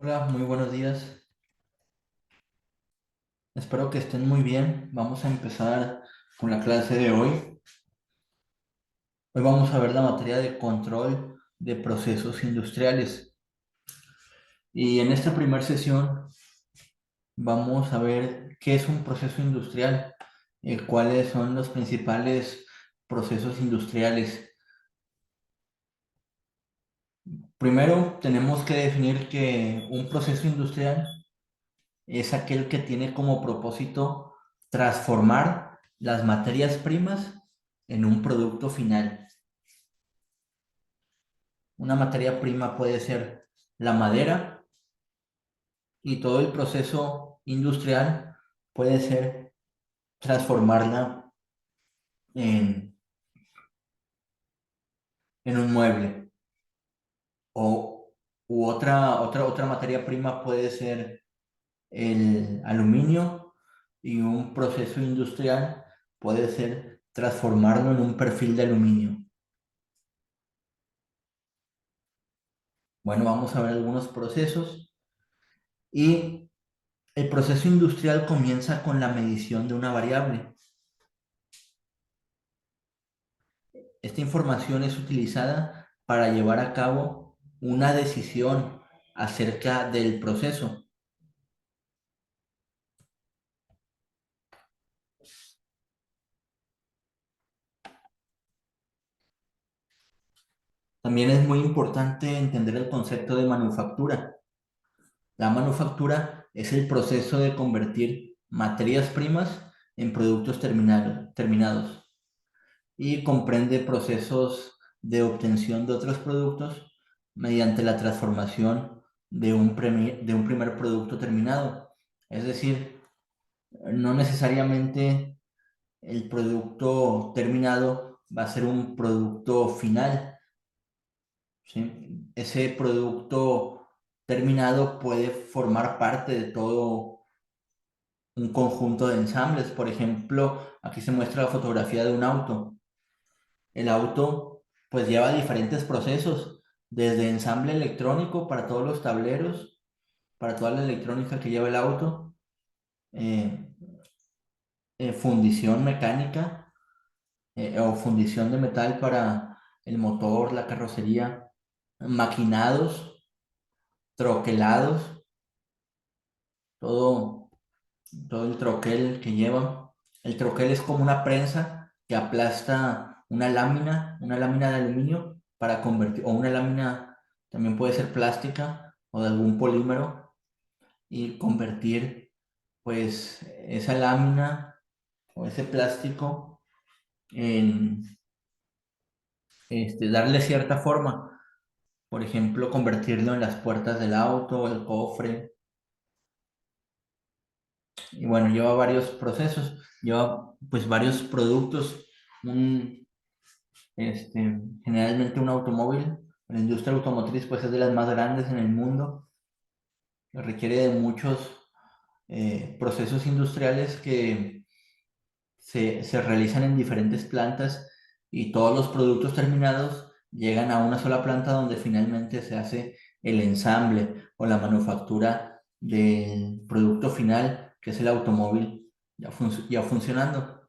Hola, muy buenos días. Espero que estén muy bien. Vamos a empezar con la clase de hoy. Hoy vamos a ver la materia de control de procesos industriales. Y en esta primera sesión vamos a ver qué es un proceso industrial, cuáles son los principales procesos industriales. Primero, tenemos que definir que un proceso industrial es aquel que tiene como propósito transformar las materias primas en un producto final. Una materia prima puede ser la madera y todo el proceso industrial puede ser transformarla en, en un mueble. O otra materia prima puede ser el aluminio y un proceso industrial puede ser transformarlo en un perfil de aluminio. Bueno, vamos a ver algunos procesos y el proceso industrial comienza con la medición de una variable. Esta información es utilizada para llevar a cabo una decisión acerca del proceso. También es muy importante entender el concepto de manufactura. La manufactura es el proceso de convertir materias primas en productos terminados y comprende procesos de obtención de otros productos mediante la transformación de un primer producto terminado. Es decir, no necesariamente el producto terminado va a ser un producto final, ¿sí? Ese producto terminado puede formar parte de todo un conjunto de ensambles. Por ejemplo, aquí se muestra la fotografía de un auto. El auto pues lleva diferentes procesos, desde ensamble electrónico para todos los tableros, para toda la electrónica que lleva el auto, eh, fundición mecánica o fundición de metal para el motor, la carrocería, maquinados, troquelados, todo, todo el troquel que lleva. El troquel es como una prensa que aplasta una lámina de aluminio para convertir, o una lámina también puede ser plástica o de algún polímero y convertir pues esa lámina o ese plástico en darle cierta forma. Por ejemplo, convertirlo en las puertas del auto, el cofre. Y bueno, lleva varios procesos, lleva pues varios productos. Un, Generalmente un automóvil, la industria automotriz pues es de las más grandes en el mundo, requiere de muchos procesos industriales que se realizan en diferentes plantas y todos los productos terminados llegan a una sola planta donde finalmente se hace el ensamble o la manufactura del producto final, que es el automóvil ya funcionando.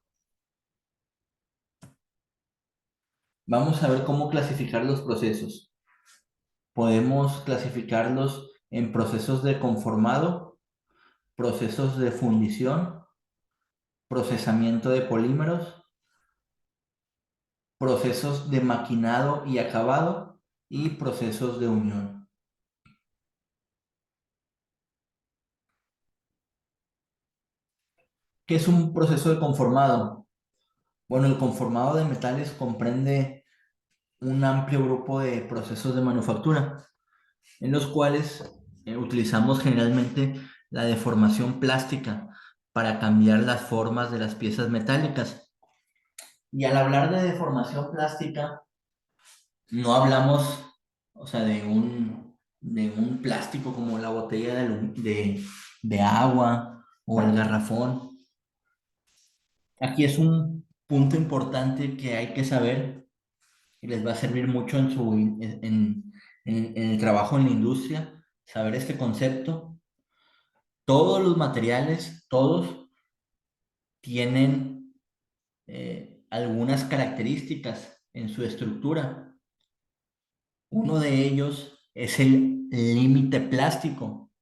Vamos a ver cómo clasificar los procesos. Podemos clasificarlos en procesos de conformado, procesos de fundición, procesamiento de polímeros, procesos de maquinado y acabado y procesos de unión. ¿Qué es un proceso de conformado? Bueno, el conformado de metales comprende un amplio grupo de procesos de manufactura, en los cuales utilizamos generalmente la deformación plástica para cambiar las formas de las piezas metálicas. Y al hablar de deformación plástica, no hablamos, o sea, de un plástico como la botella de agua o el garrafón. Aquí es un punto importante que hay que saber y les va a servir mucho en el trabajo en la industria. saber este concepto, todos los materiales, todos tienen algunas características en su estructura. Uno de ellos es el límite plástico.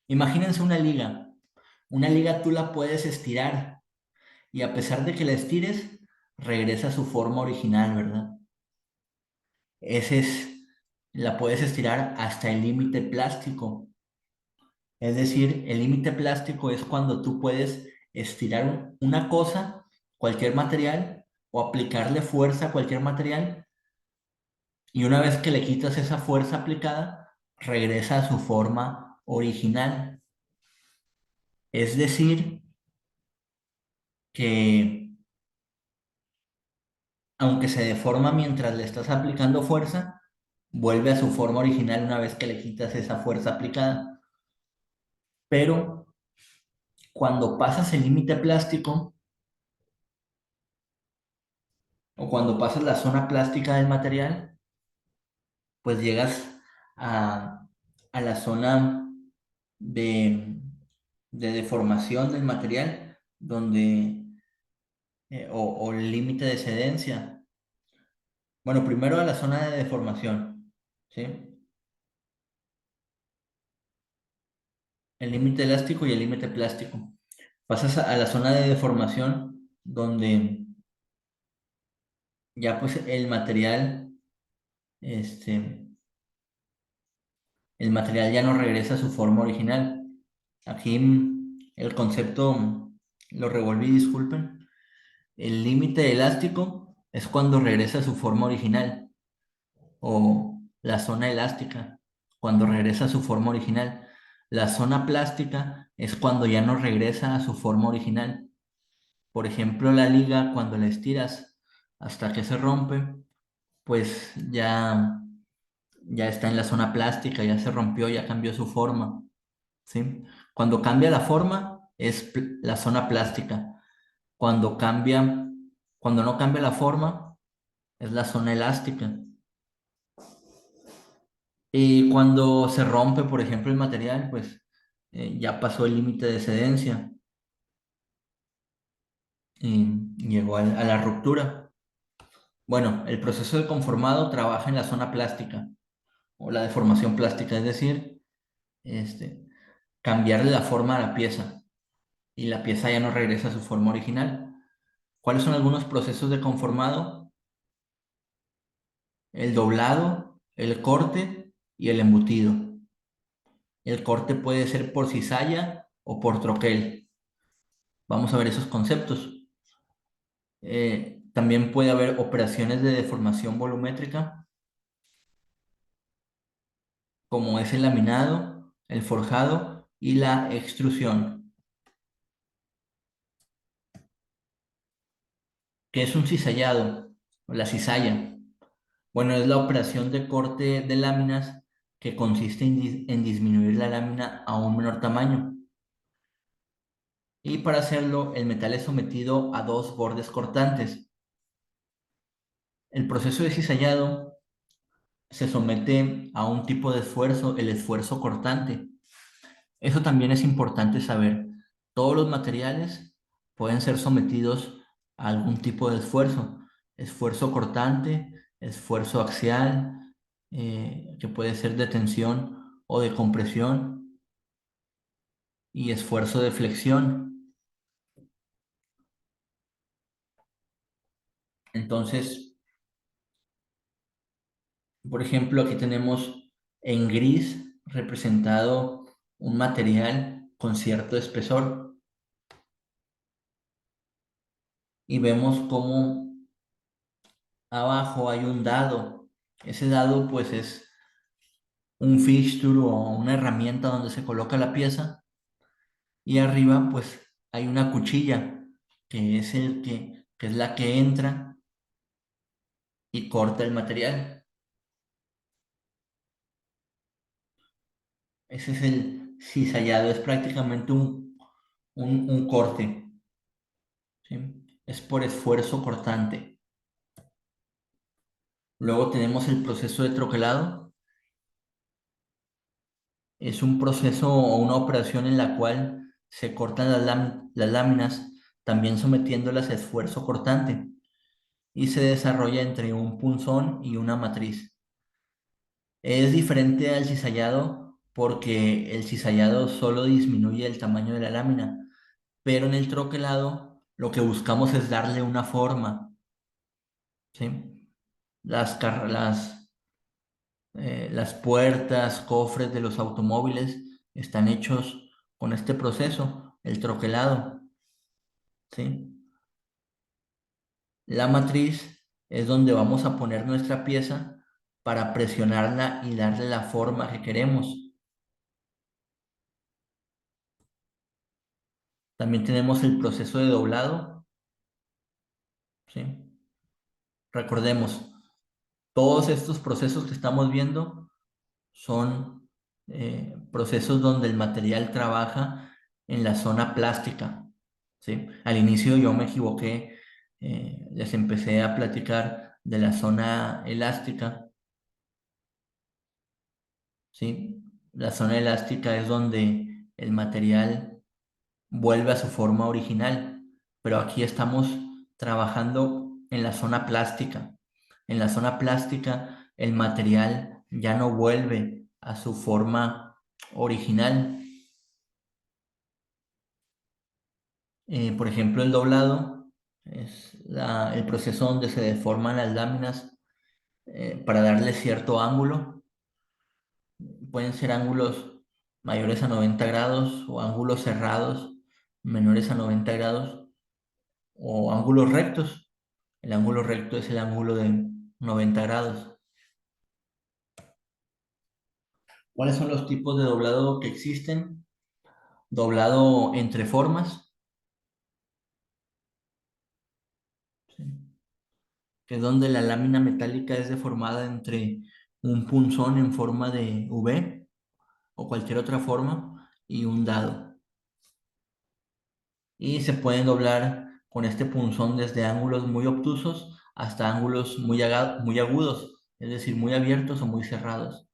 Imagínense una liga. Una liga tú la puedes estirar y a pesar de que la estires, regresa a su forma original, ¿verdad? Ese es, la puedes estirar hasta el límite plástico. Es decir, el límite plástico es cuando tú puedes estirar una cosa, cualquier material, o aplicarle fuerza a cualquier material, y una vez que le quitas esa fuerza aplicada, regresa a su forma original. Es decir, que aunque se deforma mientras le estás aplicando fuerza, vuelve a su forma original una vez que le quitas esa fuerza aplicada. Pero cuando pasas el límite plástico o cuando pasas la zona plástica del material, pues llegas a, a la zona de, de deformación del material, donde, o el límite de cedencia. Bueno, primero a la zona de deformación, ¿sí? El límite elástico y el límite plástico. Pasas a la zona de deformación, donde ya pues este, el material ya no regresa a su forma original. Aquí el concepto lo revolví, disculpen. El límite elástico es cuando regresa a su forma original, o la zona elástica, cuando regresa a su forma original. La zona plástica es cuando ya no regresa a su forma original. Por ejemplo, la liga, cuando la estiras hasta que se rompe, pues ya está en la zona plástica, ya se rompió, ya cambió su forma, ¿sí? Cuando cambia la forma es la zona plástica. Cuando cambia, cuando no cambia la forma es la zona elástica. Y cuando se rompe, por ejemplo, el material, pues ya pasó el límite de cedencia y llegó a la ruptura. Bueno, el proceso de conformado trabaja en la zona plástica o la deformación plástica, es decir, este, cambiarle la forma a la pieza y la pieza ya no regresa a su forma original. ¿Cuáles son algunos procesos de conformado? El doblado, el corte y el embutido. El corte puede ser por cizalla o por troquel. Vamos a ver esos conceptos. También puede haber operaciones de deformación volumétrica, como es el laminado, el forjado y la extrusión. ¿Qué es un cizallado o la cizalla? Bueno, es la operación de corte de láminas que consiste en disminuir la lámina a un menor tamaño. Y para hacerlo, el metal es sometido a dos bordes cortantes. El proceso de cizallado se somete a un tipo de esfuerzo, el esfuerzo cortante. Eso también es importante saber. Todos los materiales pueden ser sometidos a algún tipo de esfuerzo. Esfuerzo cortante, esfuerzo axial, que puede ser de tensión o de compresión, y esfuerzo de flexión. Entonces, por ejemplo, aquí tenemos en gris representado un material con cierto espesor y vemos cómo abajo hay un dado. Ese dado pues es un fixture o una herramienta donde se coloca la pieza y arriba pues hay una cuchilla que es que es la que entra y corta el material. Ese es el cizallado, es prácticamente un corte, ¿sí? Es por esfuerzo cortante. Luego tenemos el proceso de troquelado. Es un proceso o una operación en la cual se cortan las láminas, también sometiéndolas a esfuerzo cortante, y se desarrolla entre un punzón y una matriz. Es diferente al cizallado porque el cizallado solo disminuye el tamaño de la lámina, pero en el troquelado lo que buscamos es darle una forma, ¿sí? Las puertas, cofres de los automóviles están hechos con este proceso, el troquelado, ¿sí? La matriz es donde vamos a poner nuestra pieza para presionarla y darle la forma que queremos. También tenemos el proceso de doblado, ¿sí? Recordemos, todos estos procesos que estamos viendo son procesos donde el material trabaja en la zona plástica, ¿sí? Al inicio yo me equivoqué, les empecé a platicar de la zona elástica, ¿sí? La zona elástica es donde el material vuelve a su forma original, pero aquí estamos trabajando en la zona plástica. En la zona plástica el material ya no vuelve a su forma original. Por ejemplo, el doblado es el proceso donde se deforman las láminas para darle cierto ángulo. Pueden ser ángulos mayores a 90 grados o ángulos cerrados menores a 90 grados o ángulos rectos. El ángulo recto es el ángulo de 90 grados. ¿Cuáles son los tipos de doblado que existen? Doblado entre formas, ¿sí? Que es donde la lámina metálica es deformada entre un punzón en forma de V o cualquier otra forma y un dado. Y se pueden doblar con este punzón desde ángulos muy obtusos hasta ángulos muy agudos, es decir, muy abiertos o muy cerrados.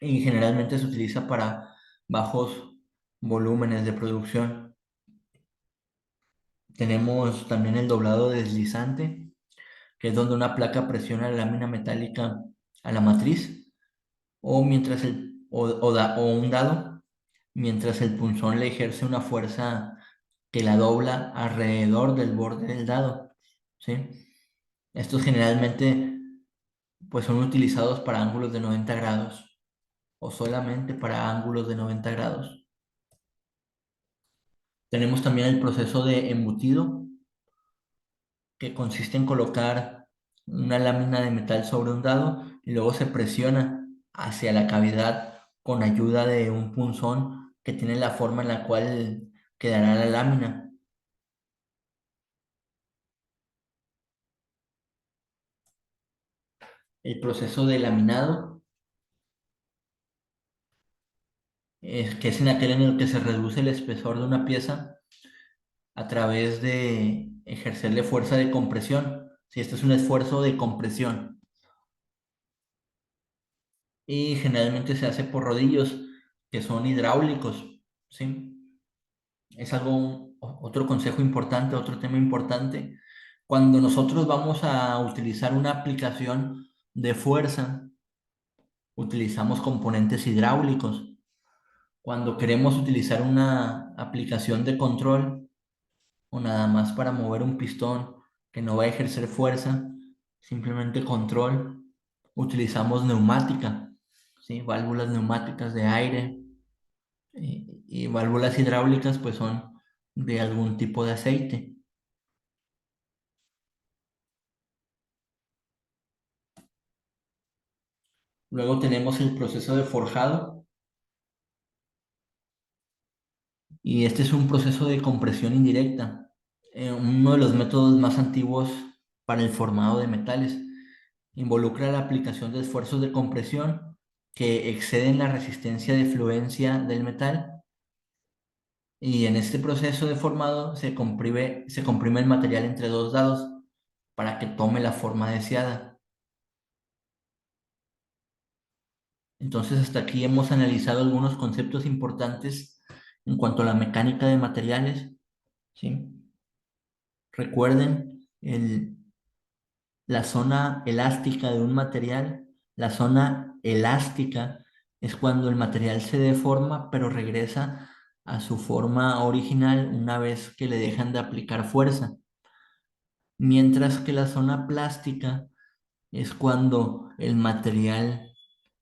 Y generalmente se utiliza para bajos volúmenes de producción. Tenemos también el doblado deslizante, que es donde una placa presiona la lámina metálica a la matriz o mientras o un dado, mientras el punzón le ejerce una fuerza que la dobla alrededor del borde del dado, ¿sí? Estos generalmente pues son utilizados para ángulos de 90 grados o solamente para ángulos de 90 grados. Tenemos también el proceso de embutido, que consiste en colocar una lámina de metal sobre un dado y luego se presiona hacia la cavidad con ayuda de un punzón que tiene la forma en la cual quedará la lámina. El proceso de laminado, que es en aquel en el que se reduce el espesor de una pieza a través de ejercerle fuerza de compresión. Si este es un esfuerzo de compresión y generalmente se hace por rodillos que son hidráulicos, ¿sí? Es algo, otro consejo importante, otro tema importante. Cuando nosotros vamos a utilizar una aplicación de fuerza, utilizamos componentes hidráulicos. Cuando queremos utilizar una aplicación de control o nada más para mover un pistón que no va a ejercer fuerza, simplemente control, utilizamos neumática, ¿sí? Válvulas neumáticas de aire y válvulas hidráulicas pues son de algún tipo de aceite. Luego tenemos el proceso de forjado y este es un proceso de compresión indirecta, uno de los métodos más antiguos para el formado de metales. Involucra la aplicación de esfuerzos de compresión que exceden la resistencia de fluencia del metal y en este proceso de formado se comprime el material entre dos dados para que tome la forma deseada. Entonces, hasta aquí hemos analizado algunos conceptos importantes en cuanto a la mecánica de materiales, ¿sí? Recuerden la zona elástica de un material. La zona elástica es cuando el material se deforma, pero regresa a su forma original una vez que le dejan de aplicar fuerza. Mientras que la zona plástica es cuando el material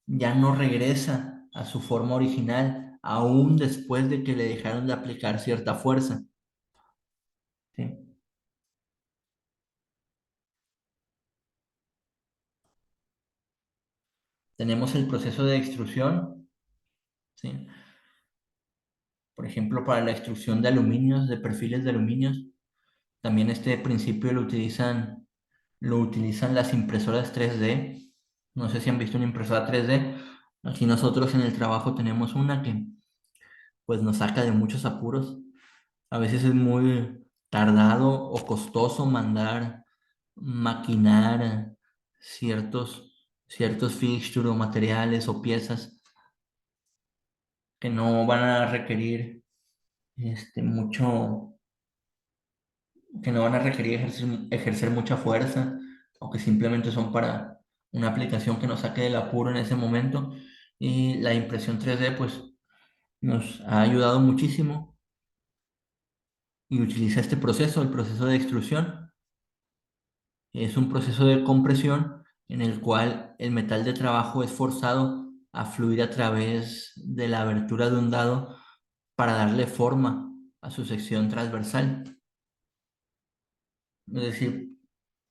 ya no regresa a su forma original, aún después de que le dejaron de aplicar cierta fuerza. ¿Sí? Tenemos el proceso de extrusión, ¿sí? Por ejemplo, para la extrusión de aluminios, de perfiles de aluminios, también este principio lo utilizan las impresoras 3D. No sé si han visto una impresora 3D. Aquí nosotros en el trabajo tenemos una que pues nos saca de muchos apuros. A veces es muy tardado o costoso mandar maquinar ciertos fixtures o materiales o piezas que no van a requerir mucho, que no van a requerir ejercer mucha fuerza o que simplemente son para una aplicación que nos saque del apuro en ese momento. Y la impresión 3D pues nos ha ayudado muchísimo y utiliza este proceso, el proceso de extrusión. Es un proceso de compresión en el cual el metal de trabajo es forzado a fluir a través de la abertura de un dado para darle forma a su sección transversal. Es decir,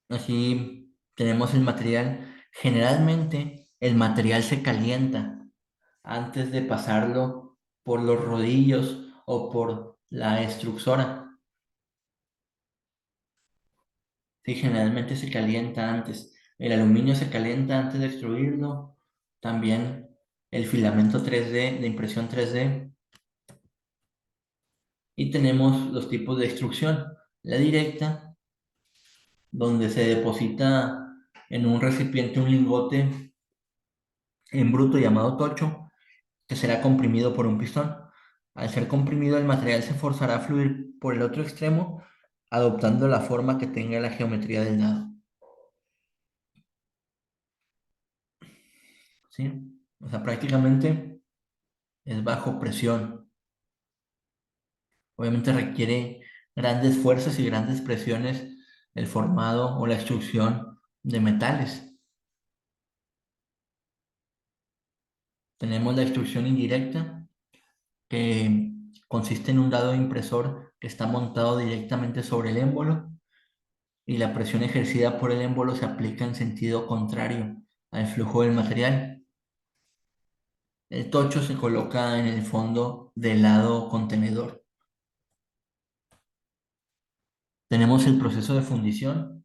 así tenemos el material. Generalmente el material se calienta antes de pasarlo por los rodillos o por la extrusora. Sí, generalmente se calienta antes. El aluminio se calienta antes de extruirlo. También el filamento 3D, de impresión 3D. Y tenemos los tipos de extrusión. La directa, donde se deposita en un recipiente un lingote en bruto llamado tocho, que será comprimido por un pistón. Al ser comprimido, el material se forzará a fluir por el otro extremo, adoptando la forma que tenga la geometría del dado. ¿Sí? O sea, prácticamente es bajo presión. Obviamente requiere grandes fuerzas y grandes presiones el formado o la extrusión de metales. Tenemos la extrusión indirecta, que consiste en un dado impresor que está montado directamente sobre el émbolo y la presión ejercida por el émbolo se aplica en sentido contrario al flujo del material. El tocho se coloca en el fondo del lado contenedor. Tenemos el proceso de fundición,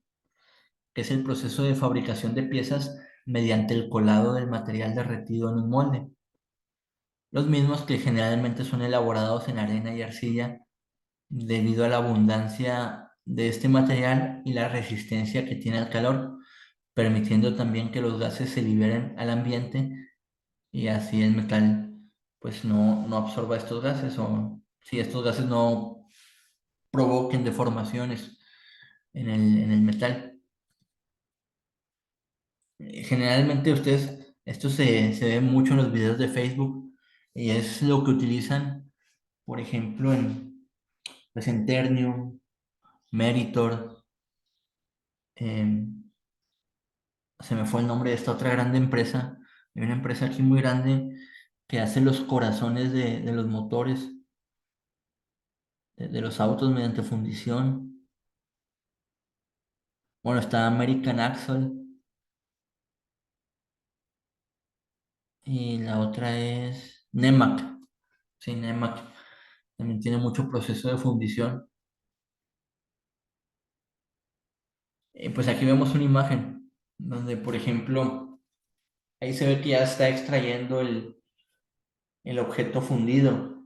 que es el proceso de fabricación de piezas mediante el colado del material derretido en un molde. Los mismos que generalmente son elaborados en arena y arcilla debido a la abundancia de este material y la resistencia que tiene al calor, permitiendo también que los gases se liberen al ambiente y así el metal pues no absorba estos gases o si estos gases no provoquen deformaciones en el metal. Generalmente esto se ve mucho en los videos de Facebook y es lo que utilizan, por ejemplo, pues en Ternium, Meritor, se me fue el nombre de esta otra grande empresa. Hay una empresa aquí muy grande que hace los corazones de los motores, de los autos mediante fundición. Bueno, está American Axle y la otra es Nemac. Sí, Nemac. También tiene mucho proceso de fundición. Pues aquí vemos una imagen donde, por ejemplo, ahí se ve que ya está extrayendo el objeto fundido,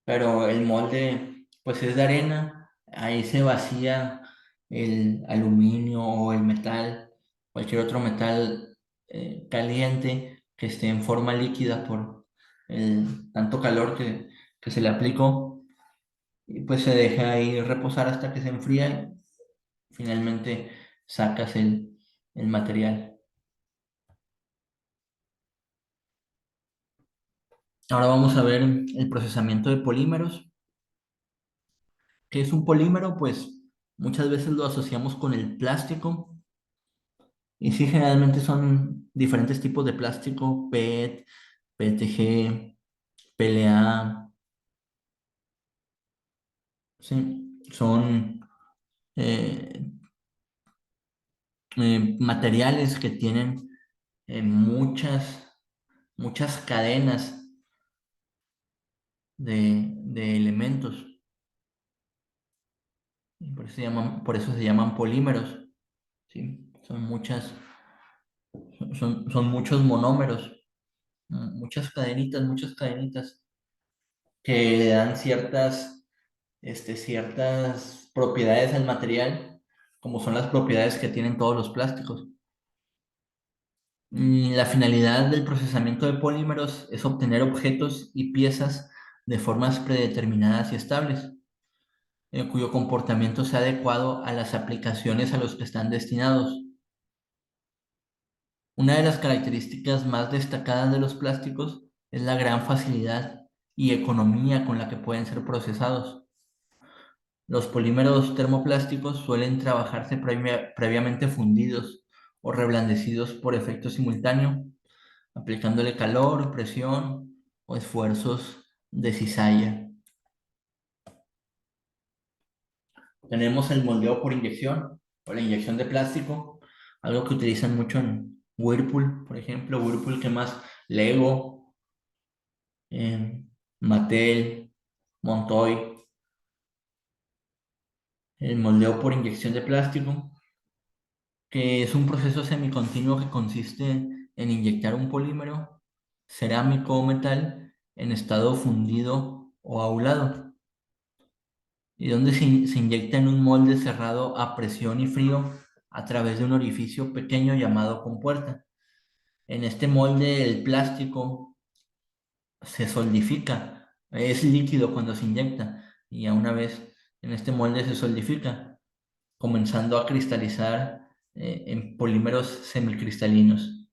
pero el molde pues es de arena, ahí se vacía el aluminio o el metal, cualquier otro metal caliente que esté en forma líquida por el tanto calor que se le aplicó. Y pues se deja ahí reposar hasta que se enfría y finalmente sacas el material. Ahora vamos a ver el procesamiento de polímeros. ¿Qué es un polímero? Pues muchas veces lo asociamos con el plástico. Y sí, generalmente son diferentes tipos de plástico: PET, PETG, PLA. Sí, son eh, materiales que tienen muchas cadenas de elementos. Y por eso se llaman polímeros. ¿Sí? Son muchos monómeros, muchas cadenitas que le dan ciertas propiedades al material, como son las propiedades que tienen todos los plásticos. La finalidad del procesamiento de polímeros es obtener objetos y piezas de formas predeterminadas y estables, cuyo comportamiento sea adecuado a las aplicaciones a los que están destinados. Una de las características más destacadas de los plásticos es la gran facilidad y economía con la que pueden ser procesados. Los polímeros termoplásticos suelen trabajarse previamente fundidos o reblandecidos por efecto simultáneo, aplicándole calor, presión o esfuerzos de cizalla. Tenemos el moldeo por inyección o la inyección de plástico, algo que utilizan mucho en Whirlpool, por ejemplo. Whirlpool, ¿qué más? Lego, Mattel, Montoy. El moldeo por inyección de plástico, que es un proceso semicontinuo que consiste en inyectar un polímero cerámico o metal en estado fundido o aulado, y donde se inyecta en un molde cerrado a presión y frío a través de un orificio pequeño llamado compuerta. En este molde el plástico se solidifica, es líquido cuando se inyecta, y a una vez en este molde se solidifica, comenzando a cristalizar en polímeros semicristalinos.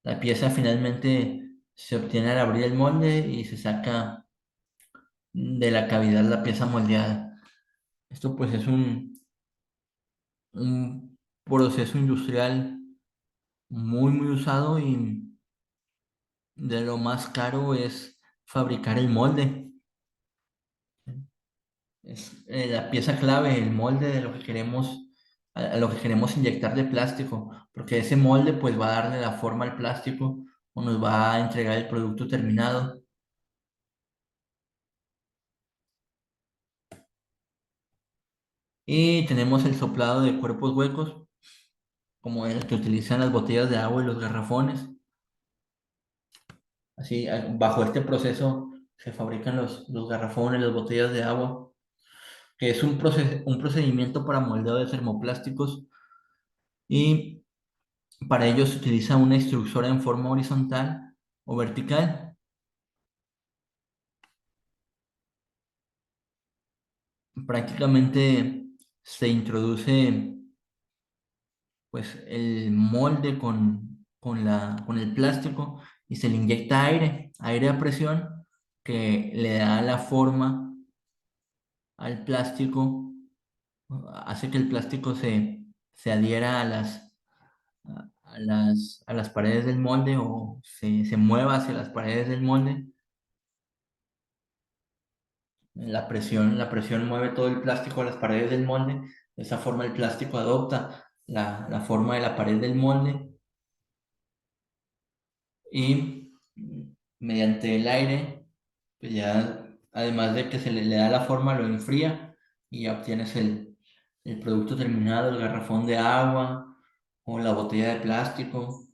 La pieza finalmente se obtiene al abrir el molde y se saca de la cavidad la pieza moldeada. Esto pues es un proceso industrial muy usado, y de lo más caro es fabricar el molde. Es la pieza clave, el molde de lo que queremos, a lo que queremos inyectar de plástico, porque ese molde pues va a darle la forma al plástico o nos va a entregar el producto terminado. Y tenemos el soplado de cuerpos huecos, como el que utilizan las botellas de agua y los garrafones. Así, bajo este proceso se fabrican los garrafones, las botellas de agua, que es un procedimiento para moldeo de termoplásticos, y para ello se utiliza una extrusora en forma horizontal o vertical. Prácticamente se introduce pues el molde con el plástico, y se le inyecta aire a presión, que le da la forma al plástico, hace que el plástico se adhiera a las paredes del molde, o se mueva hacia las paredes del molde. La presión mueve todo el plástico a las paredes del molde. De esa forma el plástico adopta la forma de la pared del molde, y mediante el aire, pues ya, además de que le da la forma, lo enfría y ya obtienes el producto terminado, el garrafón de agua o la botella de plástico,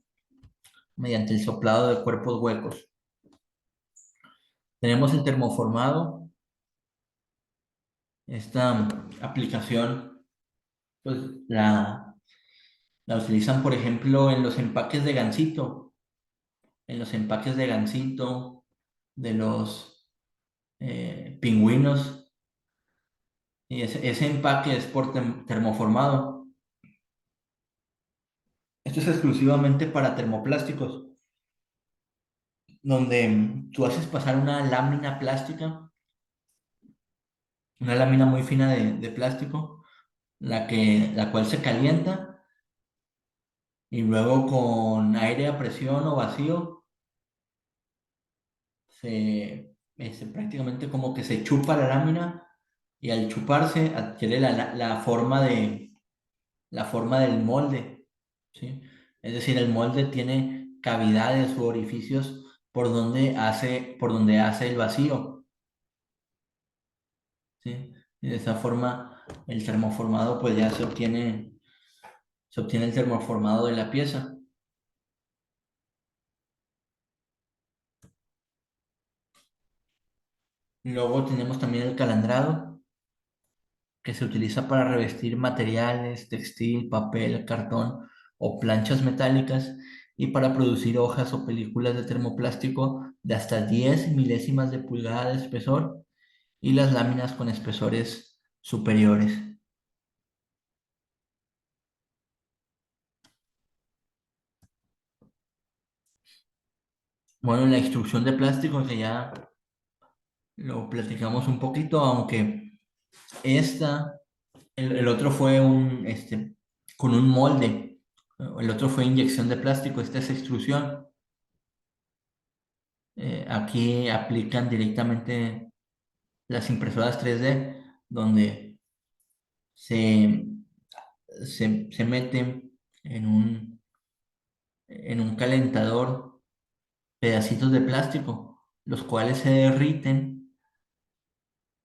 mediante el soplado de cuerpos huecos. Tenemos el termoformado. Esta aplicación, pues la utilizan, por ejemplo, en los empaques de Gansito. en los empaques de Gansito, de los pingüinos, y ese empaque es por termoformado. Esto es exclusivamente para termoplásticos, donde tú haces pasar una lámina plástica, una lámina muy fina de plástico, la cual se calienta y luego con aire a presión o vacío prácticamente como que se chupa la lámina y al chuparse adquiere la forma del molde, ¿sí? Es decir, el molde tiene cavidades u orificios por donde hace el vacío, ¿sí? Y de esa forma el termoformado pues ya se obtiene el termoformado de la pieza. Luego tenemos también el calandrado, que se utiliza para revestir materiales, textil, papel, cartón o planchas metálicas y para producir hojas o películas de termoplástico de hasta 10 milésimas de pulgada de espesor y las láminas con espesores superiores. Bueno, la extrusión de plástico, que ya lo platicamos un poquito, aunque esta, el otro fue con un molde, el otro fue inyección de plástico, esta es extrusión. Aquí aplican directamente las impresoras 3D, donde se, se meten en un calentador pedacitos de plástico, los cuales se derriten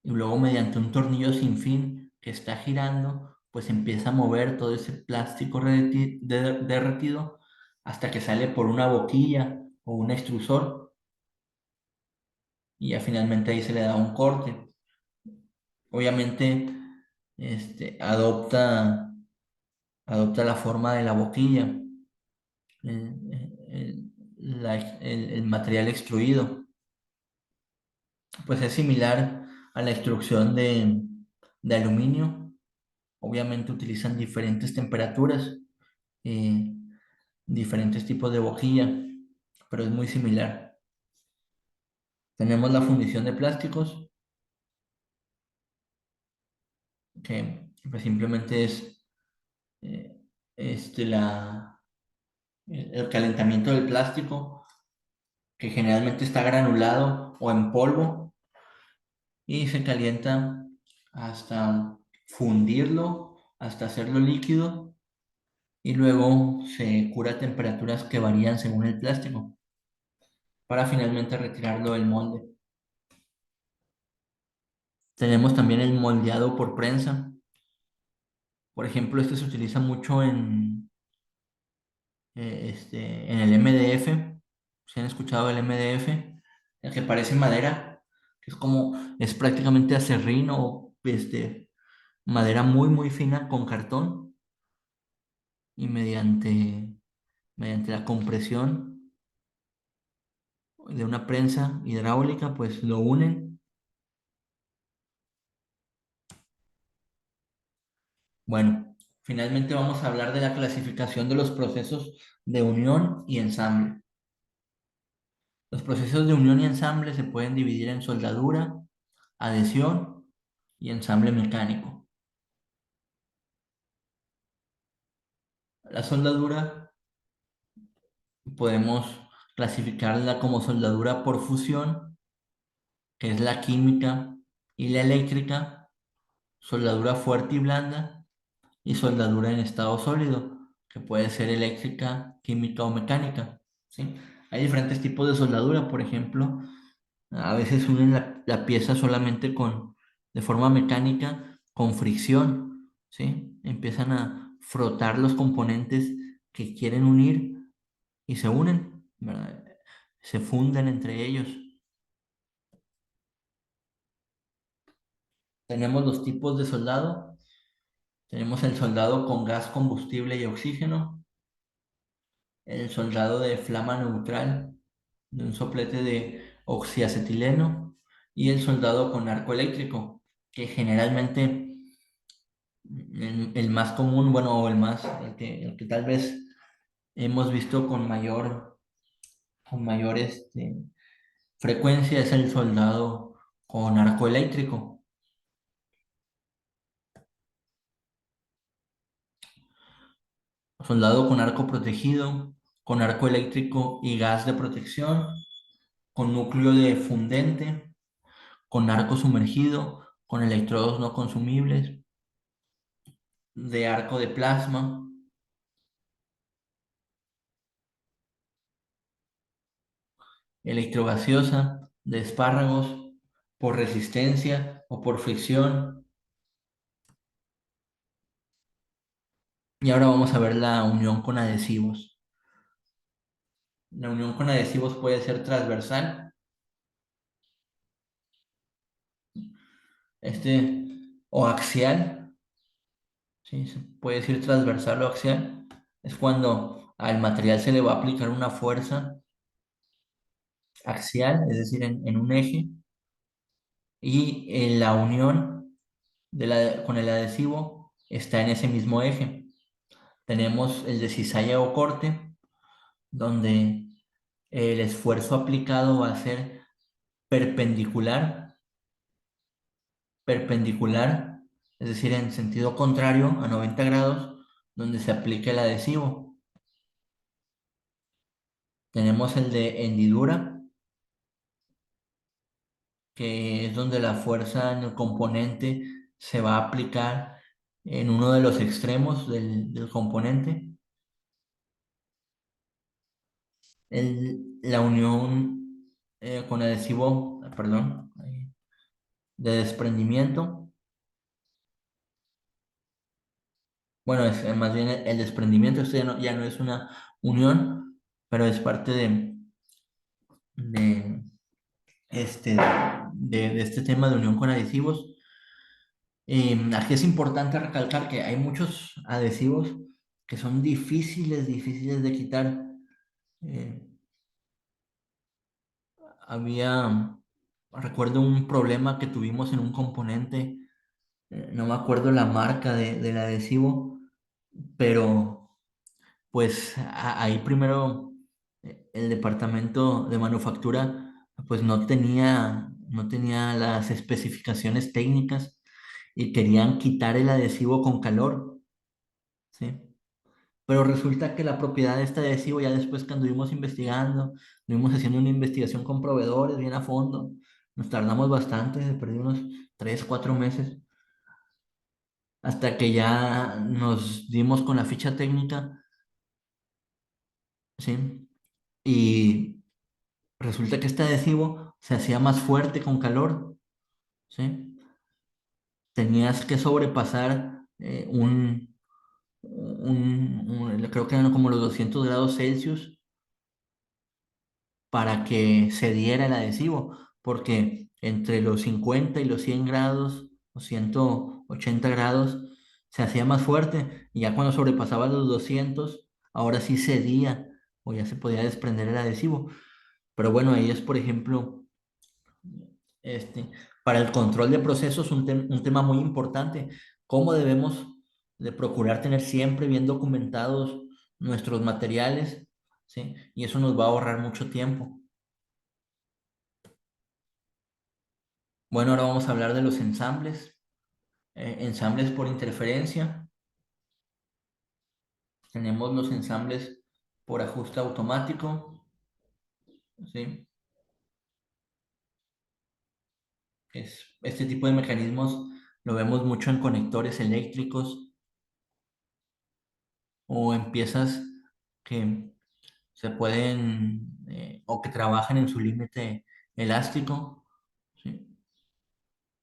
y luego mediante un tornillo sin fin que está girando, pues empieza a mover todo ese plástico derretido hasta que sale por una boquilla o un extrusor y ya finalmente ahí se le da un corte. Obviamente, adopta la forma de la boquilla, el material extruido. Pues es similar a la extrusión de aluminio. Obviamente utilizan diferentes temperaturas, eh, diferentes tipos de boquilla, pero es muy similar. Tenemos la fundición de plásticos, que pues simplemente es eh, el calentamiento del plástico, que generalmente está granulado o en polvo, y se calienta hasta fundirlo, hasta hacerlo líquido, y luego se cura a temperaturas que varían según el plástico, para finalmente retirarlo del molde. Tenemos también el moldeado por prensa. Por ejemplo, este se utiliza mucho en el MDF. ¿Si han escuchado el MDF? El que parece madera, que es prácticamente acerrín o madera muy, muy fina con cartón y mediante la compresión de una prensa hidráulica, pues lo unen. Bueno, finalmente vamos a hablar de la clasificación de los procesos de unión y ensamble. Los procesos de unión y ensamble se pueden dividir en soldadura, adhesión y ensamble mecánico. La soldadura podemos clasificarla como soldadura por fusión, que es la química y la eléctrica, soldadura fuerte y blanda, y soldadura en estado sólido, que puede ser eléctrica, química o mecánica, ¿sí? Hay diferentes tipos de soldadura, por ejemplo, a veces unen la pieza solamente de forma mecánica, con fricción, ¿sí? Empiezan a frotar los componentes que quieren unir y se unen, ¿verdad? Se funden entre ellos. Tenemos los tipos de soldado. Tenemos el soldado con gas, combustible y oxígeno, el soldado de flama neutral, de un soplete de oxiacetileno, y el soldado con arco eléctrico, que generalmente el más común, bueno, o el que tal vez hemos visto con mayor frecuencia es el soldado con arco eléctrico. Soldado con arco protegido, con arco eléctrico y gas de protección, con núcleo de fundente, con arco sumergido, con electrodos no consumibles, de arco de plasma, electrogaseosa, de espárragos, por resistencia o por fricción. Y ahora vamos a ver la unión con adhesivos. La unión con adhesivos puede ser transversal, este, o axial, ¿sí? Se puede decir transversal o axial. Es cuando al material se le va a aplicar una fuerza axial, es decir, en un eje, y en la unión con el adhesivo está en ese mismo eje. Tenemos el de cizalla o corte, donde el esfuerzo aplicado va a ser perpendicular, perpendicular, es decir, en sentido contrario a 90 grados, donde se aplica el adhesivo. Tenemos el de hendidura, que es donde la fuerza en el componente se va a aplicar en uno de los extremos del componente. La unión con adhesivo, perdón, de desprendimiento. Bueno, es más bien el desprendimiento. Esto ya no es una unión, pero es parte de, este, de este tema de unión con adhesivos. Aquí es importante recalcar que hay muchos adhesivos que son difíciles de quitar. Eh, recuerdo un problema que tuvimos en un componente, no me acuerdo la marca del adhesivo, pero pues ahí primero el departamento de manufactura pues no tenía las especificaciones técnicas y querían quitar el adhesivo con calor, ¿sí? Pero resulta que la propiedad de este adhesivo, ya después que anduvimos investigando, estuvimos haciendo una investigación con proveedores bien a fondo, nos tardamos bastante, perdí unos 3, 4 meses, hasta que ya nos dimos con la ficha técnica, ¿sí? Y resulta que este adhesivo se hacía más fuerte con calor, ¿sí? Tenías que sobrepasar creo que eran como los 200 grados Celsius para que cediera el adhesivo, porque entre los 50 y los 100 grados o 180 grados se hacía más fuerte, y ya cuando sobrepasaba los 200 ahora sí cedía o ya se podía desprender el adhesivo. Pero bueno, ahí es, por ejemplo, este, para el control de procesos un tema muy importante, cómo debemos de procurar tener siempre bien documentados nuestros materiales, ¿sí? Y eso nos va a ahorrar mucho tiempo. Bueno, ahora vamos a hablar de los ensambles. Ensambles por interferencia. Tenemos los ensambles por ajuste automático, ¿sí? Este tipo de mecanismos lo vemos mucho en conectores eléctricos o en piezas que se pueden o que trabajan en su límite elástico, ¿sí?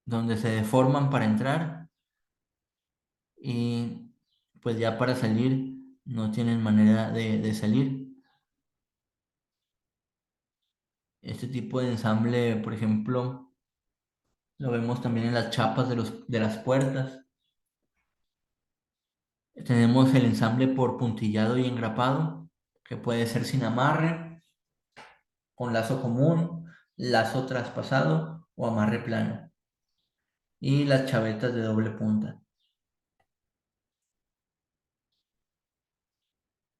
Donde se deforman para entrar y pues ya para salir no tienen manera de salir. Este tipo de ensamble, por ejemplo, lo vemos también en las chapas de las puertas. Tenemos el ensamble por puntillado y engrapado, que puede ser sin amarre con lazo común, lazo traspasado o amarre plano. Y las chavetas de doble punta.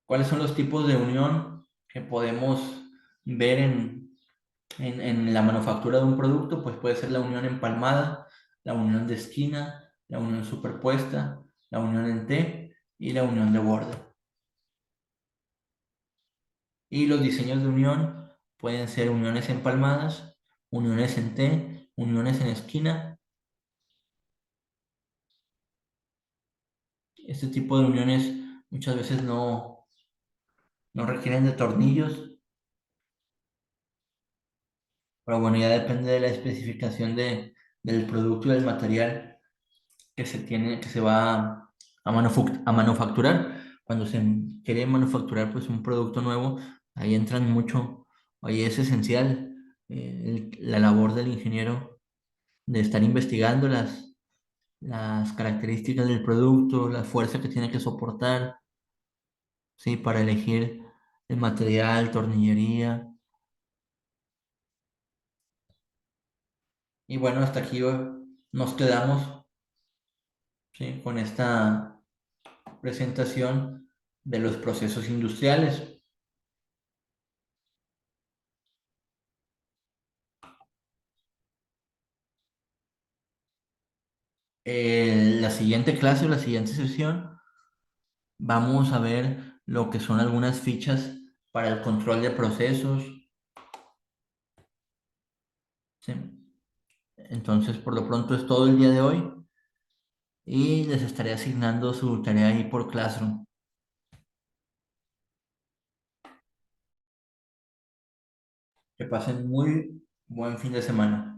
¿Cuáles son los tipos de unión que podemos ver en la manufactura de un producto? Pues puede ser la unión empalmada, la unión de esquina, la unión superpuesta, la unión en T y la unión de borde. Y los diseños de unión pueden ser uniones empalmadas, uniones en T, uniones en esquina. Este tipo de uniones muchas veces no requieren de tornillos, pero bueno, ya depende de la especificación del producto y del material que se va a manufacturar. Cuando se quiere manufacturar pues un producto nuevo, ahí entran mucho, ahí es esencial la labor del ingeniero de estar investigando las características del producto, la fuerza que tiene que soportar, ¿sí? Para elegir el material, tornillería. Y bueno, hasta aquí nos quedamos, ¿sí? Con esta presentación de los procesos industriales. La siguiente clase o la siguiente sesión vamos a ver lo que son algunas fichas para el control de procesos, ¿sí? Entonces, por lo pronto es todo el día de hoy y les estaré asignando su tarea ahí por Classroom. Que pasen muy buen fin de semana.